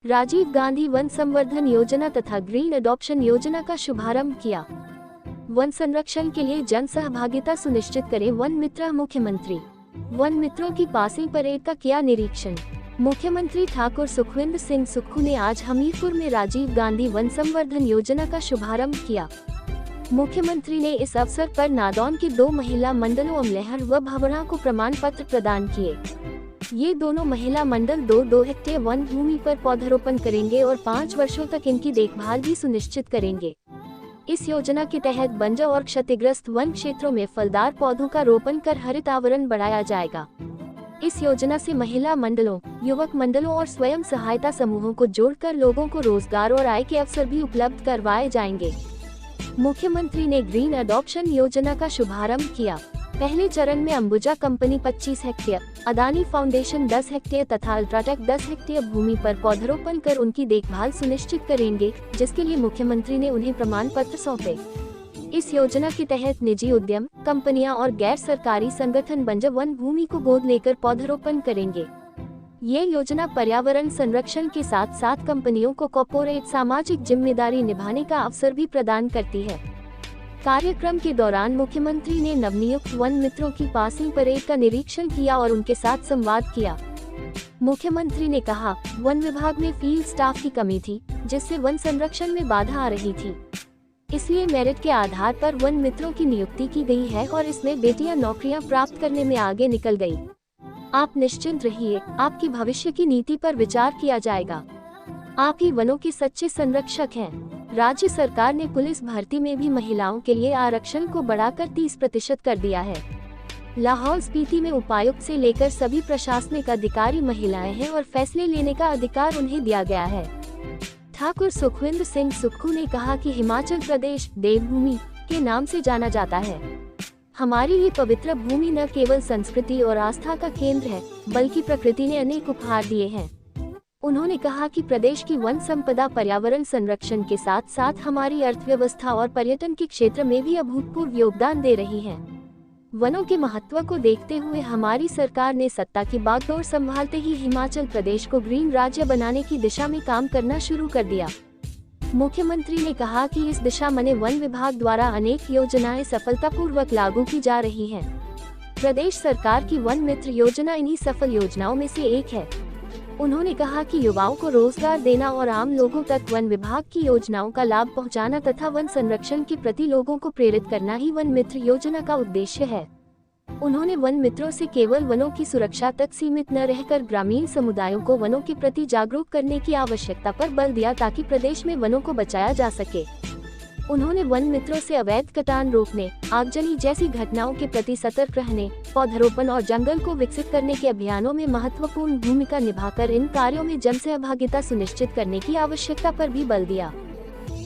Rajiv Gandhi one संवर्धन योजना तथा ग्रीन अडॉप्शन योजना का शुभारंभ किया। वन संरक्षण के लिए जन सहभागिता सुनिश्चित करें वन मित्र। मुख्यमंत्री वन मित्रों की पासिंग परेड का किया निरीक्षण। मुख्यमंत्री ठाकुर सुखविंदर सिंह सुक्खू ने आज हमीरपुर में राजीव गांधी वन संवर्धन योजना का शुभारंभ किया। मुख्यमंत्री ने इस अवसर पर नादौन के 2 महिला मंडलों अमलहर व भवरा को प्रमाण पत्र प्रदान किए। ये दोनों महिला मंडल 2-2 हेक्टेयर वन भूमि पर पौधारोपण करेंगे और 5 वर्षों तक इनकी देखभाल भी सुनिश्चित करेंगे। इस योजना के तहत बंजर और क्षतिग्रस्त वन क्षेत्रों में फलदार पौधों का रोपण कर हरित आवरण बढ़ाया जाएगा। इस योजना से महिला मंडलों, युवक मंडलों और स्वयं सहायता समूहों को जोड़कर लोगों को रोजगार और आय के अवसर भी उपलब्ध करवाए जाएंगे। मुख्यमंत्री ने ग्रीन अडॉप्शन योजना का शुभारंभ किया। पहले चरण में Ambuja company 25 hectare, Adani foundation 10 hectare तथा अल्ट्राटेक 10 हेक्टेयर भूमि पर पौधारोपण कर उनकी देखभाल सुनिश्चित करेंगे, जिसके लिए मुख्यमंत्री ने उन्हें प्रमाण पत्र सौंपे। इस योजना के तहत निजी उद्यम, कंपनियां और गैर सरकारी संगठन बंजर वन भूमि को गोद लेकर पौधारोपण करेंगे। ये योजना पर्यावरण संरक्षण के साथ साथ कंपनियों को कॉर्पोरेट सामाजिक जिम्मेदारी निभाने का अवसर भी प्रदान करती है। कार्यक्रम के दौरान मुख्यमंत्री ने नवनियुक्त वन मित्रों की पासिंग परेड का निरीक्षण किया और उनके साथ संवाद किया। मुख्यमंत्री ने कहा, वन विभाग में फील्ड स्टाफ की कमी थी, जिससे वन संरक्षण में बाधा आ रही थी। इसलिए मेरिट के आधार पर वन मित्रों की नियुक्ति की गई है और इसमें बेटियां नौकरियां प्राप्त करने में आगे निकल गई। आप निश्चिंत रहिए, आपकी भविष्य की नीति पर विचार किया जाएगा। आप ही वनों के सच्चे संरक्षक हैं। राज्य सरकार ने पुलिस भर्ती में भी महिलाओं के लिए आरक्षण को बढ़ाकर 30% कर दिया है। लाहौल स्पीति में उपायुक्त से लेकर सभी प्रशासनिक अधिकारी महिलाएं हैं और फैसले लेने का अधिकार उन्हें दिया गया है। ठाकुर सुखविंदर सिंह सुक्खू ने कहा कि हिमाचल प्रदेश देवभूमि के नाम से जाना जाता है। हमारी ये पवित्र भूमि न केवल संस्कृति और आस्था का केंद्र है, बल्कि प्रकृति ने अनेक उपहार दिए हैं। उन्होंने कहा कि प्रदेश की वन संपदा पर्यावरण संरक्षण के साथ साथ हमारी अर्थव्यवस्था और पर्यटन के क्षेत्र में भी अभूतपूर्व योगदान दे रही है। वनों के महत्व को देखते हुए हमारी सरकार ने सत्ता की बागडोर संभालते ही हिमाचल प्रदेश को ग्रीन राज्य बनाने की दिशा में काम करना शुरू कर दिया। मुख्यमंत्री ने कहा कि इस दिशा में वन विभाग द्वारा अनेक योजनाएं सफलतापूर्वक लागू की जा रही हैं। प्रदेश सरकार की वन मित्र योजना इन्हीं सफल योजनाओं में से एक है। उन्होंने कहा कि युवाओं को रोजगार देना और आम लोगों तक वन विभाग की योजनाओं का लाभ पहुंचाना तथा वन संरक्षण के प्रति लोगों को प्रेरित करना ही वन मित्र योजना का उद्देश्य है। उन्होंने वन मित्रों से केवल वनों की सुरक्षा तक सीमित न रहकर ग्रामीण समुदायों को वनों के प्रति जागरूक करने की आवश्यकता पर बल दिया ताकि प्रदेश में वनों को बचाया जा सके। उन्होंने वन मित्रों से अवैध कटान रोकने, आगजनी जैसी घटनाओं के प्रति सतर्क रहने, पौधारोपण और जंगल को विकसित करने के अभियानों में महत्वपूर्ण भूमिका निभाकर इन कार्यों में जन सहभागिता सुनिश्चित करने की आवश्यकता पर भी बल दिया।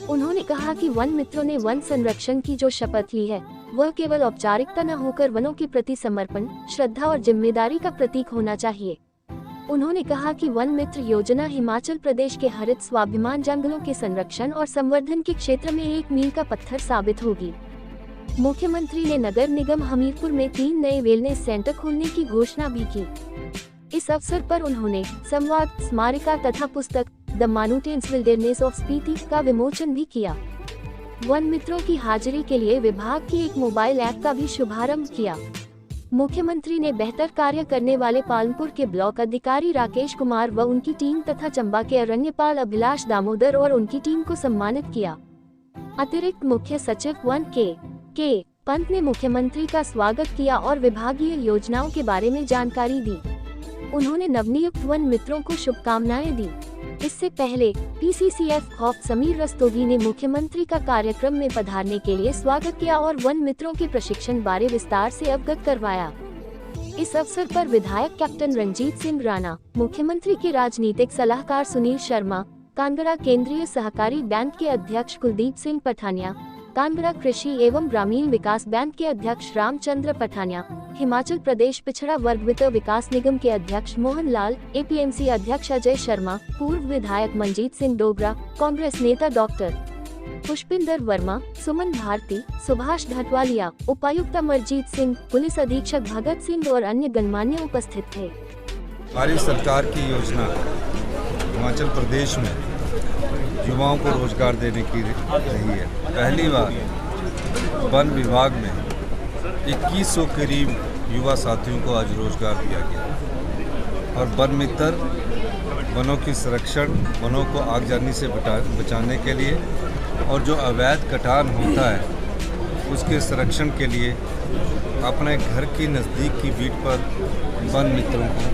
उन्होंने कहा कि वन मित्रों ने वन संरक्षण की जो शपथ ली है, वह केवल औपचारिकता न होकर वनों के प्रति समर्पण, श्रद्धा और जिम्मेदारी का प्रतीक होना चाहिए। उन्होंने कहा कि वन मित्र योजना हिमाचल प्रदेश के हरित स्वाभिमान जंगलों के संरक्षण और संवर्धन के क्षेत्र में एक मील का पत्थर साबित होगी। मुख्यमंत्री ने नगर निगम हमीरपुर में 3 नए वेलनेस सेंटर खोलने की घोषणा भी की। इस अवसर पर उन्होंने संवाद, स्मारिका तथा पुस्तक the mountains wilderness of Spiti का विमोचन भी किया। वन मित्रों की हाजिरी के लिए विभाग की एक मोबाइल ऐप का भी शुभारंभ किया। मुख्यमंत्री ने बेहतर कार्य करने वाले पालमपुर के ब्लॉक अधिकारी राकेश कुमार व उनकी टीम तथा चंबा के अरण्यपाल अभिलाष दामोदर और उनकी टीम को सम्मानित किया। अतिरिक्त मुख्य सचिव वन के पंत ने मुख्यमंत्री का स्वागत किया और विभागीय योजनाओं के बारे में जानकारी दी। उन्होंने नवनियुक्त वन मित्रों को शुभकामनाएं दी। इससे पहले पीसीसीएफ खौफ समीर रस्तोगी ने मुख्यमंत्री का कार्यक्रम में पधारने के लिए स्वागत किया और वन मित्रों के प्रशिक्षण बारे विस्तार से अवगत करवाया। इस अवसर पर विधायक कैप्टन रंजीत सिंह राणा, मुख्यमंत्री के राजनीतिक सलाहकार सुनील शर्मा, कांगड़ा केंद्रीय सहकारी बैंक के अध्यक्ष कुलदीप सिंह पठानिया, कांगड़ा कृषि एवं ग्रामीण विकास बैंक के अध्यक्ष रामचंद्र पठानिया, हिमाचल प्रदेश पिछड़ा वर्ग वित्त विकास निगम के अध्यक्ष मोहन लाल, एपीएमसी अध्यक्ष अजय शर्मा, पूर्व विधायक मंजीत सिंह डोगरा, कांग्रेस नेता डॉक्टर पुष्पिंदर वर्मा, सुमन भारती, सुभाष ढटवालिया, उपायुक्त अमरजीत सिंह, पुलिस अधीक्षक भगत सिंह और अन्य गणमान्य उपस्थित थे। हमारी सरकार की योजना हिमाचल प्रदेश में युवाओं को रोजगार देने की रही है। पहली बार वन विभाग में 2100 करीब युवा साथियों को आज रोजगार दिया गया और वन मित्र वनों की संरक्षण, वनों को आगजनी से बचाने के लिए और जो अवैध कटान होता है उसके संरक्षण के लिए अपने घर की नज़दीक की बीट पर वन मित्रों को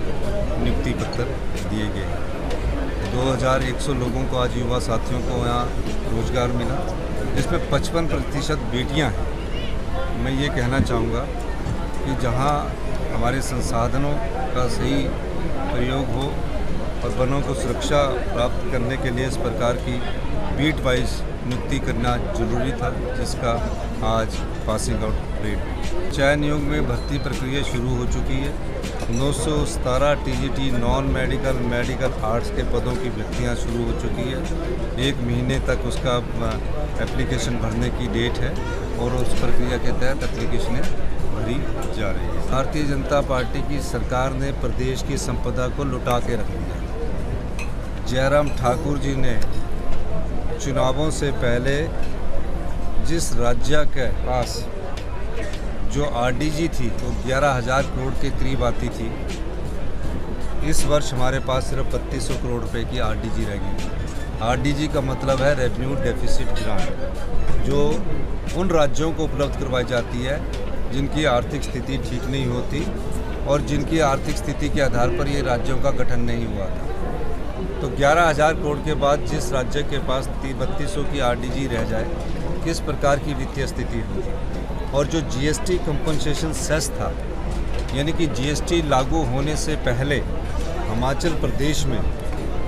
नियुक्ति पत्र दिए गए। 2100 लोगों को आज युवा साथियों को यहाँ रोजगार मिला, जिसमें 55% बेटियाँ हैं। मैं ये कहना चाहूँगा कि जहाँ हमारे संसाधनों का सही प्रयोग हो और वनों को सुरक्षा प्राप्त करने के लिए इस प्रकार की बीट वाइज नियुक्ति करना जरूरी था, जिसका आज पासिंग आउट परेड। चयन योग में भर्ती प्रक्रिया शुरू हो चुकी है। 917 TGT non medical, medical arts के पदों की भर्तियाँ शुरू हो चुकी है। 1 महीने तक उसका एप्लीकेशन भरने की डेट है और उस प्रक्रिया के तहत एप्लीकेशनें भरी जा रही है। भारतीय जनता पार्टी की सरकार ने प्रदेश की संपदा को लुटा के रख दिया। जयराम ठाकुर जी ने चुनावों से पहले जिस राज्य के पास जो आरडीजी थी वो 11,000 करोड़ के करीब आती थी, इस वर्ष हमारे पास सिर्फ 3200 करोड़ रुपए की आरडीजी रह गई। आरडीजी का मतलब है रेवेन्यू डेफिसिट ग्रांट, जो उन राज्यों को उपलब्ध करवाई जाती है जिनकी आर्थिक स्थिति ठीक नहीं होती और जिनकी आर्थिक स्थिति के आधार पर ये राज्यों का गठन नहीं हुआ था। तो 11,000 करोड़ के बाद जिस राज्य के पास 3200 की आरडीजी रह जाए, किस प्रकार की वित्तीय स्थिति होगी। और जो जीएसटी कंपनसेशन सेस था, यानी कि जीएसटी लागू होने से पहले हिमाचल प्रदेश में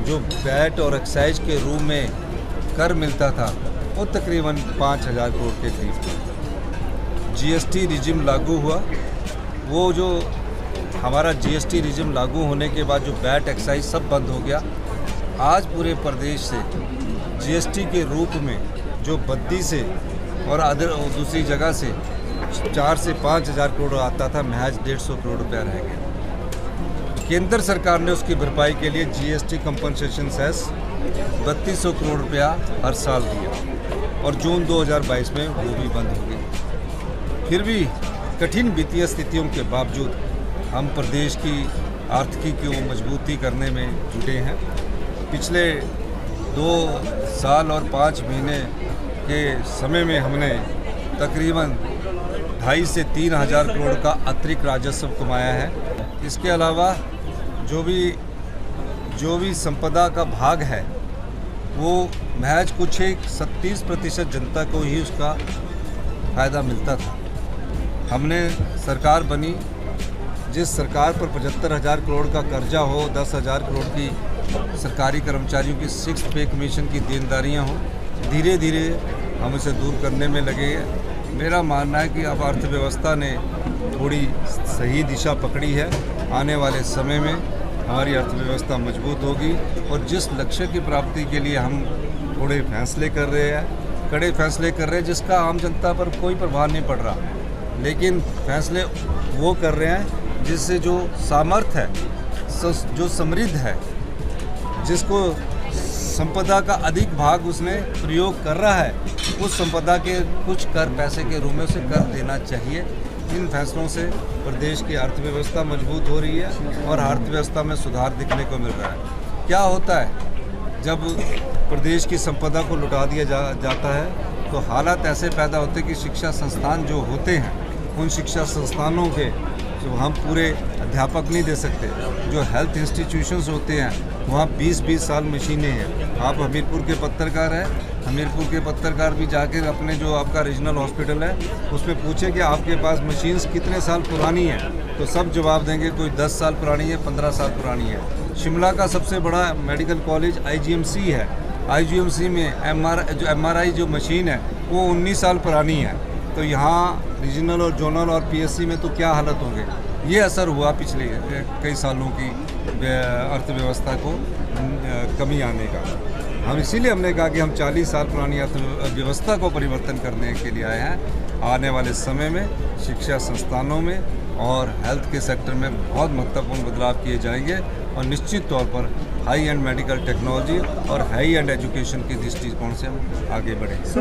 जो वैट और एक्साइज के रूप में कर मिलता था वो तकरीबन 5,000 करोड़ के करीब था। जीएसटी रिजिम लागू हुआ, वो जो हमारा जीएसटी रिजिम लागू होने के बाद जो वैट एक्साइज सब बंद हो गया। आज पूरे प्रदेश से जीएसटी के रूप में जो बद्दी से और दूसरी जगह से 4 से 5,000 करोड़ आता था, महज 150 करोड़ रुपया रह गया। केंद्र सरकार ने उसकी भरपाई के लिए जीएसटी कंपनसेशन सेस 3200 करोड़ रुपया हर साल दिया और जून 2022 में वो भी बंद हो गई। फिर भी कठिन वित्तीय स्थितियों के बावजूद हम प्रदेश की आर्थिकी को मजबूती करने में जुटे हैं। पिछले 2 साल और 5 महीने के समय में हमने तकरीबन 2,500 से 3,000 करोड़ का अतिरिक्त राजस्व कमाया है। इसके अलावा जो भी संपदा का भाग है वो महज कुछ एक 37% जनता को ही उसका फ़ायदा मिलता था। हमने सरकार बनी, जिस सरकार पर 75,000 करोड़ का कर्जा हो, 10,000 करोड़ की सरकारी कर्मचारियों की 6th पे कमीशन की देनदारियां हों, धीरे धीरे हम इसे दूर करने में लगे हैं। मेरा मानना है कि अब अर्थव्यवस्था ने थोड़ी सही दिशा पकड़ी है। आने वाले समय में हमारी अर्थव्यवस्था मजबूत होगी और जिस लक्ष्य की प्राप्ति के लिए हम थोड़े फैसले कर रहे हैं, कड़े फैसले कर रहे हैं, जिसका आम जनता पर कोई प्रभाव नहीं पड़ रहा, लेकिन फैसले वो कर रहे हैं जिससे जो सामर्थ्य है, जो समृद्ध है, जिसको संपदा का अधिक भाग उसने प्रयोग कर रहा है, उस संपदा के कुछ कर पैसे के रूप में उसे कर देना चाहिए। इन फैसलों से प्रदेश की अर्थव्यवस्था मजबूत हो रही है और अर्थव्यवस्था में सुधार दिखने को मिल रहा है। क्या होता है जब प्रदेश की संपदा को लुटा दिया जाता है तो हालात ऐसे पैदा होते हैं कि शिक्षा संस्थान जो होते हैं, उन शिक्षा संस्थानों के जो हम पूरे अध्यापक नहीं दे सकते, जो हेल्थ इंस्टीट्यूशंस होते हैं वहाँ 20-20 साल मशीनें हैं। आप हमीरपुर के पत्रकार हैं, हमीरपुर के पत्रकार भी जाकर अपने जो आपका रीजनल हॉस्पिटल है उसमें पूछे कि आपके पास मशीन्स कितने साल पुरानी है, तो सब जवाब देंगे कोई 10 साल पुरानी है, 15 साल पुरानी है। शिमला का सबसे बड़ा मेडिकल कॉलेज IGMC है। IGMC में MRI जो मशीन है वो 19 साल पुरानी है। तो यहाँ रीजनल और जोनल और PSC में तो क्या हालत होंगे। ये असर हुआ पिछले कई सालों की अर्थव्यवस्था को कमी आने का। हम इसीलिए हमने कहा कि हम 40 साल पुरानी अर्थव्यवस्था को परिवर्तन करने के लिए आए हैं। आने वाले समय में शिक्षा संस्थानों में और हेल्थ के सेक्टर में बहुत महत्वपूर्ण बदलाव किए जाएंगे और निश्चित तौर पर हाई एंड मेडिकल टेक्नोलॉजी और हाई एंड एजुकेशन की दृष्टिकोण से हम आगे बढ़ेंगे।